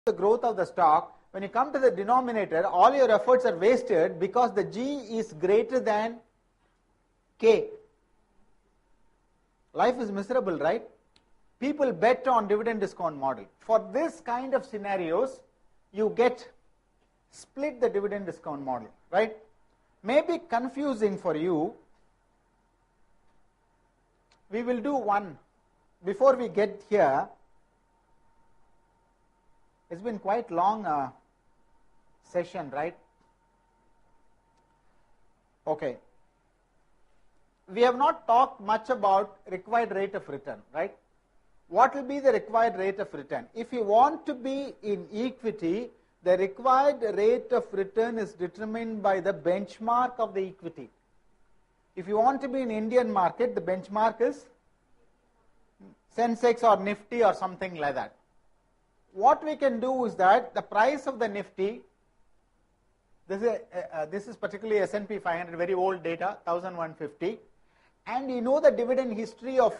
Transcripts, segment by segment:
the growth of the stock, when you come to the denominator, all your efforts are wasted because the G is greater than K. Life is miserable, right? People bet on dividend discount model. For this kind of scenarios, you get split the dividend discount model, right? Maybe confusing for you. We will do one. Before we get here, it's been quite long session, right? Okay. We have not talked much about required rate of return, right? What will be the required rate of return? If you want to be in equity, the required rate of return is determined by the benchmark of the equity. If you want to be in Indian market, the benchmark is Sensex or Nifty or something like that. What we can do is that the price of the Nifty, this is particularly S&P 500, very old data, 1150, and you know the dividend history of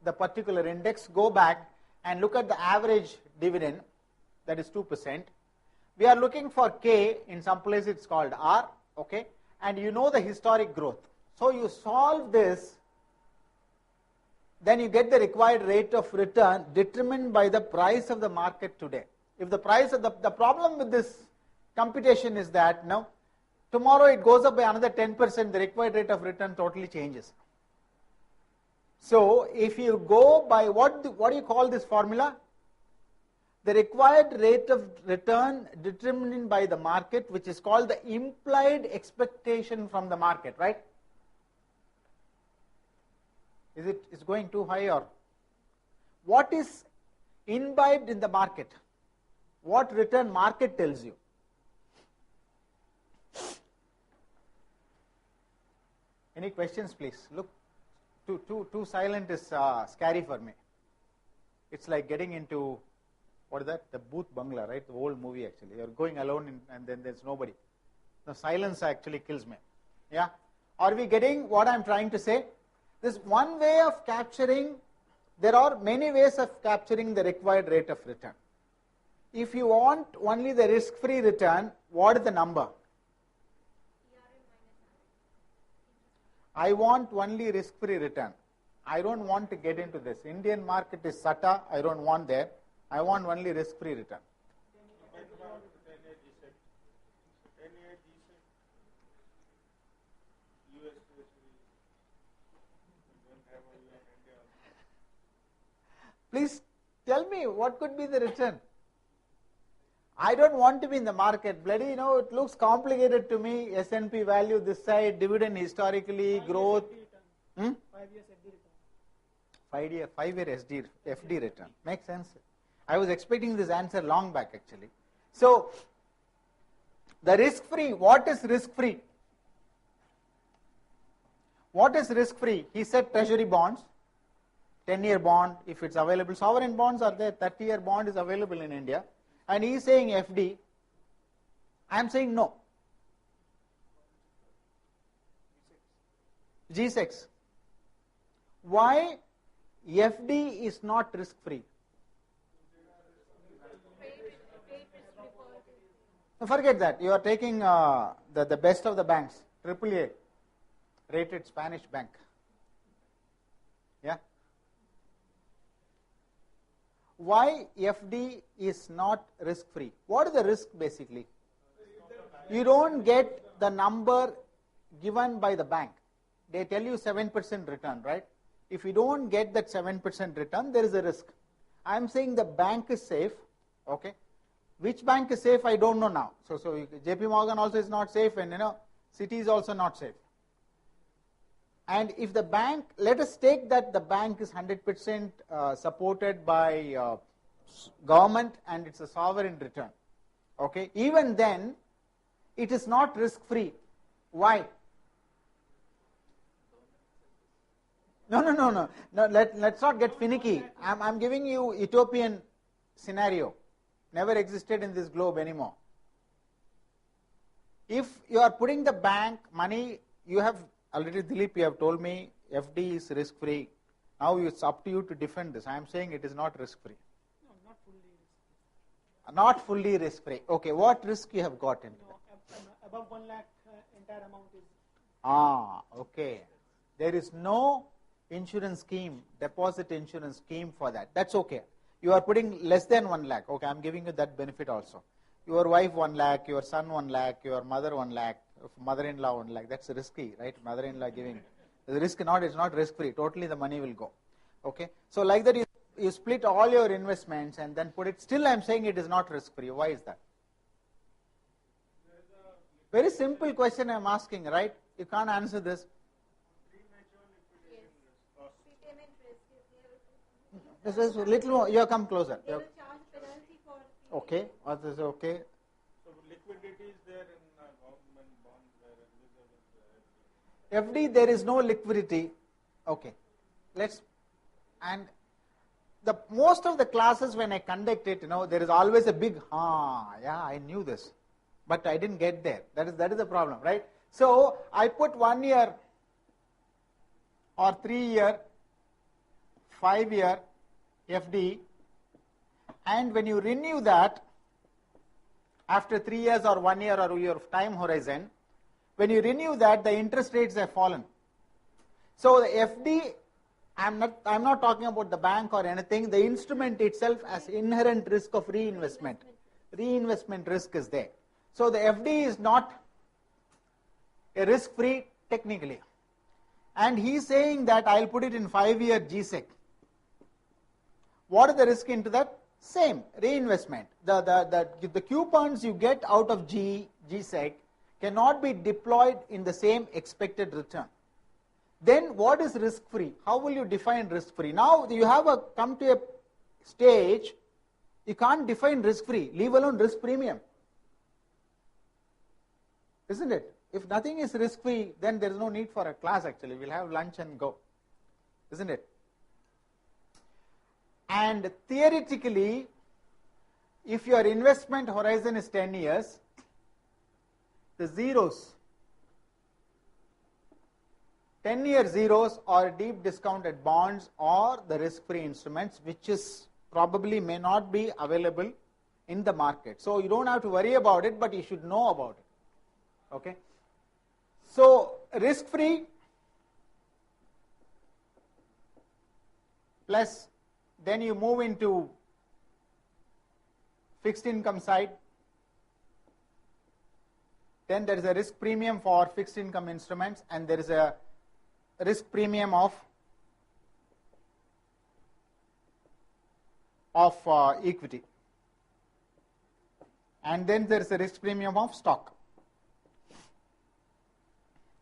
the particular index, go back and look at the average dividend, that is 2%. We are looking for K, in some places it's called R, okay, and you know the historic growth. So you solve this, then you get the required rate of return determined by the price of the market today. If the price of the problem with this computation is that now tomorrow it goes up by another 10%, the required rate of return totally changes. So if you go by what do you call this formula? The required rate of return determined by the market, which is called the implied expectation from the market, right? Is going too high, or what is imbibed in the market? What return market tells you? Any questions, please? Look, too silent is scary for me. It's like getting into, what is that? The Booth Bangla, right? The old movie actually. You're going alone and then there's nobody. The silence actually kills me. Yeah? Are we getting what I'm trying to say? This one way of capturing, there are many ways of capturing the required rate of return. If you want only the risk-free return, what is the number? I want only risk-free return. I don't want to get into this. Indian market is SATA, I don't want that. I want only risk-free return. Please tell me what could be the return. I don't want to be in the market. Bloody, it looks complicated to me. S&P value this side, dividend historically, growth. 5 years FD return. 5-year FD return. Makes sense. I was expecting this answer long back actually. So, the risk-free, what is risk-free? What is risk-free? He said treasury bonds, 10-year bond, if it's available. Sovereign bonds are there, 30-year bond is available in India. And he is saying FD. I am saying no. G6. Why FD is not risk-free? Forget that. You are taking the best of the banks, AAA, rated Spanish bank. Yeah. Why FD is not risk-free? What is the risk basically? You don't get the number given by the bank. They tell you 7% return, right? If you don't get that 7% return, there is a risk. I am saying the bank is safe, okay? Which bank is safe, I don't know now. So JP Morgan also is not safe, and Citi is also not safe. And if the bank, let us take that the bank is 100% supported by government and it's a sovereign return. Okay, even then, it is not risk-free. Why? No. Let's not get finicky. I'm giving you utopian scenario. Never existed in this globe anymore. If you are putting the bank money, you have already, Dilip, you have told me FD is risk-free. Now it's up to you to defend this. I am saying it is not risk-free. No, not fully Not fully risk free. Okay, what risk you have got into? No, above 1 lakh entire amount is. Okay. There is no insurance scheme, deposit insurance scheme for that. That's okay. You are putting less than 1 lakh. Okay, I'm giving you that benefit also. Your wife 1 lakh, your son 1 lakh, your mother 1 lakh, mother-in-law 1 lakh. That's risky, right? Mother-in-law giving. The risk it's not risk free. Totally the money will go. Okay. So like that you split all your investments and then put it. Still I'm saying it is not risk free. Why is that? Very simple question I'm asking, right? You can't answer this. This is little more. You have come closer. They will charge penalty for. Okay. What is okay? So liquidity is there in government bonds FD where there is no liquidity. Okay. And the most of the classes when I conduct it, there is always a big yeah, I knew this, but I didn't get there. That is the problem, right? So I put 1 year or 3 year, 5 year FD, and when you renew that after 3 years or 1 year or your time horizon, when you renew that, the interest rates have fallen. So the FD, I'm not talking about the bank or anything. The instrument itself has inherent risk of reinvestment. Reinvestment risk is there. So the FD is not a risk-free technically. And he's saying that I'll put it in 5-year GSEC. What is the risk into that? Same, reinvestment. The coupons you get out of GSEC cannot be deployed in the same expected return. Then what is risk-free? How will you define risk-free? Now you have come to a stage, you can't define risk-free, leave alone risk premium. Isn't it? If nothing is risk-free, then there is no need for a class actually. We'll have lunch and go. Isn't it? And theoretically, if your investment horizon is 10 years, the zeros, 10-year zeros are deep discounted bonds or the risk-free instruments, which is probably may not be available in the market. So you don't have to worry about it, but you should know about it. Okay. So risk-free plus then you move into fixed income side. Then there is a risk premium for fixed income instruments and there is a risk premium of equity. And then there is a risk premium of stock.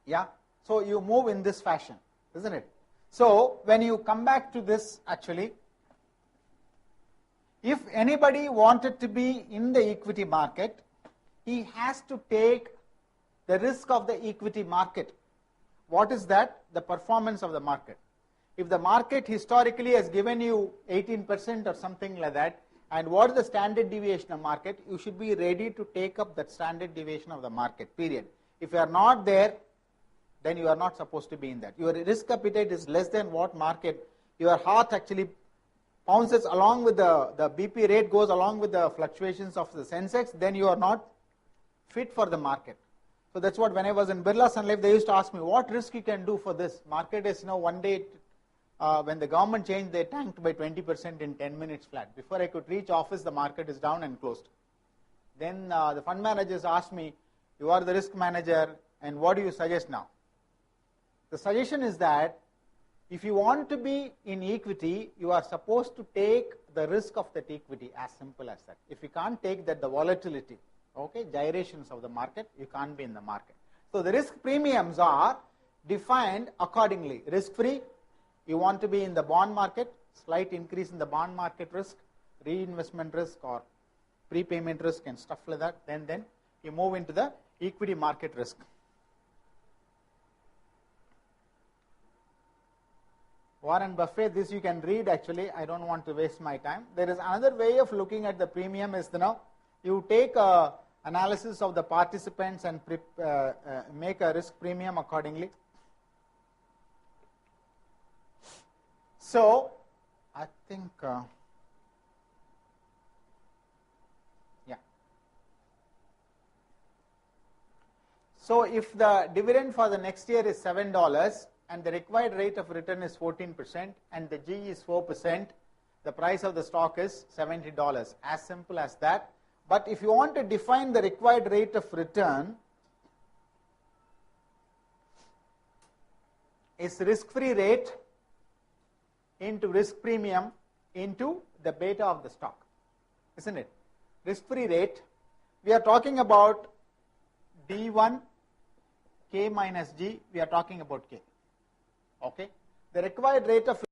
Yeah. So you move in this fashion, isn't it? So when you come back to this actually, if anybody wanted to be in the equity market, he has to take the risk of the equity market. What is that? The performance of the market. If the market historically has given you 18% or something like that, and what is the standard deviation of market, you should be ready to take up that standard deviation of the market, period. If you are not there, then you are not supposed to be in that. Your risk appetite is less than what market, your heart actually pounces along with the BP rate goes along with the fluctuations of the Sensex, then you are not fit for the market. So that's what when I was in Birla Sun Life, they used to ask me, what risk you can do for this? Market is, one day, when the government changed, they tanked by 20% in 10 minutes flat. Before I could reach office, the market is down and closed. Then the fund managers asked me, you are the risk manager, and what do you suggest now? The suggestion is that if you want to be in equity, you are supposed to take the risk of that equity, as simple as that. If you can't take that, the volatility, gyrations of the market, you can't be in the market. So the risk premiums are defined accordingly. Risk-free, you want to be in the bond market, slight increase in the bond market risk, reinvestment risk or prepayment risk and stuff like that. Then you move into the equity market risk. Warren Buffett, this you can read actually, I don't want to waste my time. There is another way of looking at the premium is, you take a analysis of the participants and make a risk premium accordingly. So, I think So if the dividend for the next year is $7 and the required rate of return is 14% and the G is 4%, the price of the stock is $70. As simple as that. But if you want to define the required rate of return, is risk-free rate into risk premium into the beta of the stock, isn't it? Risk-free rate, we are talking about D1 K minus G, we are talking about K. Okay? The required rate of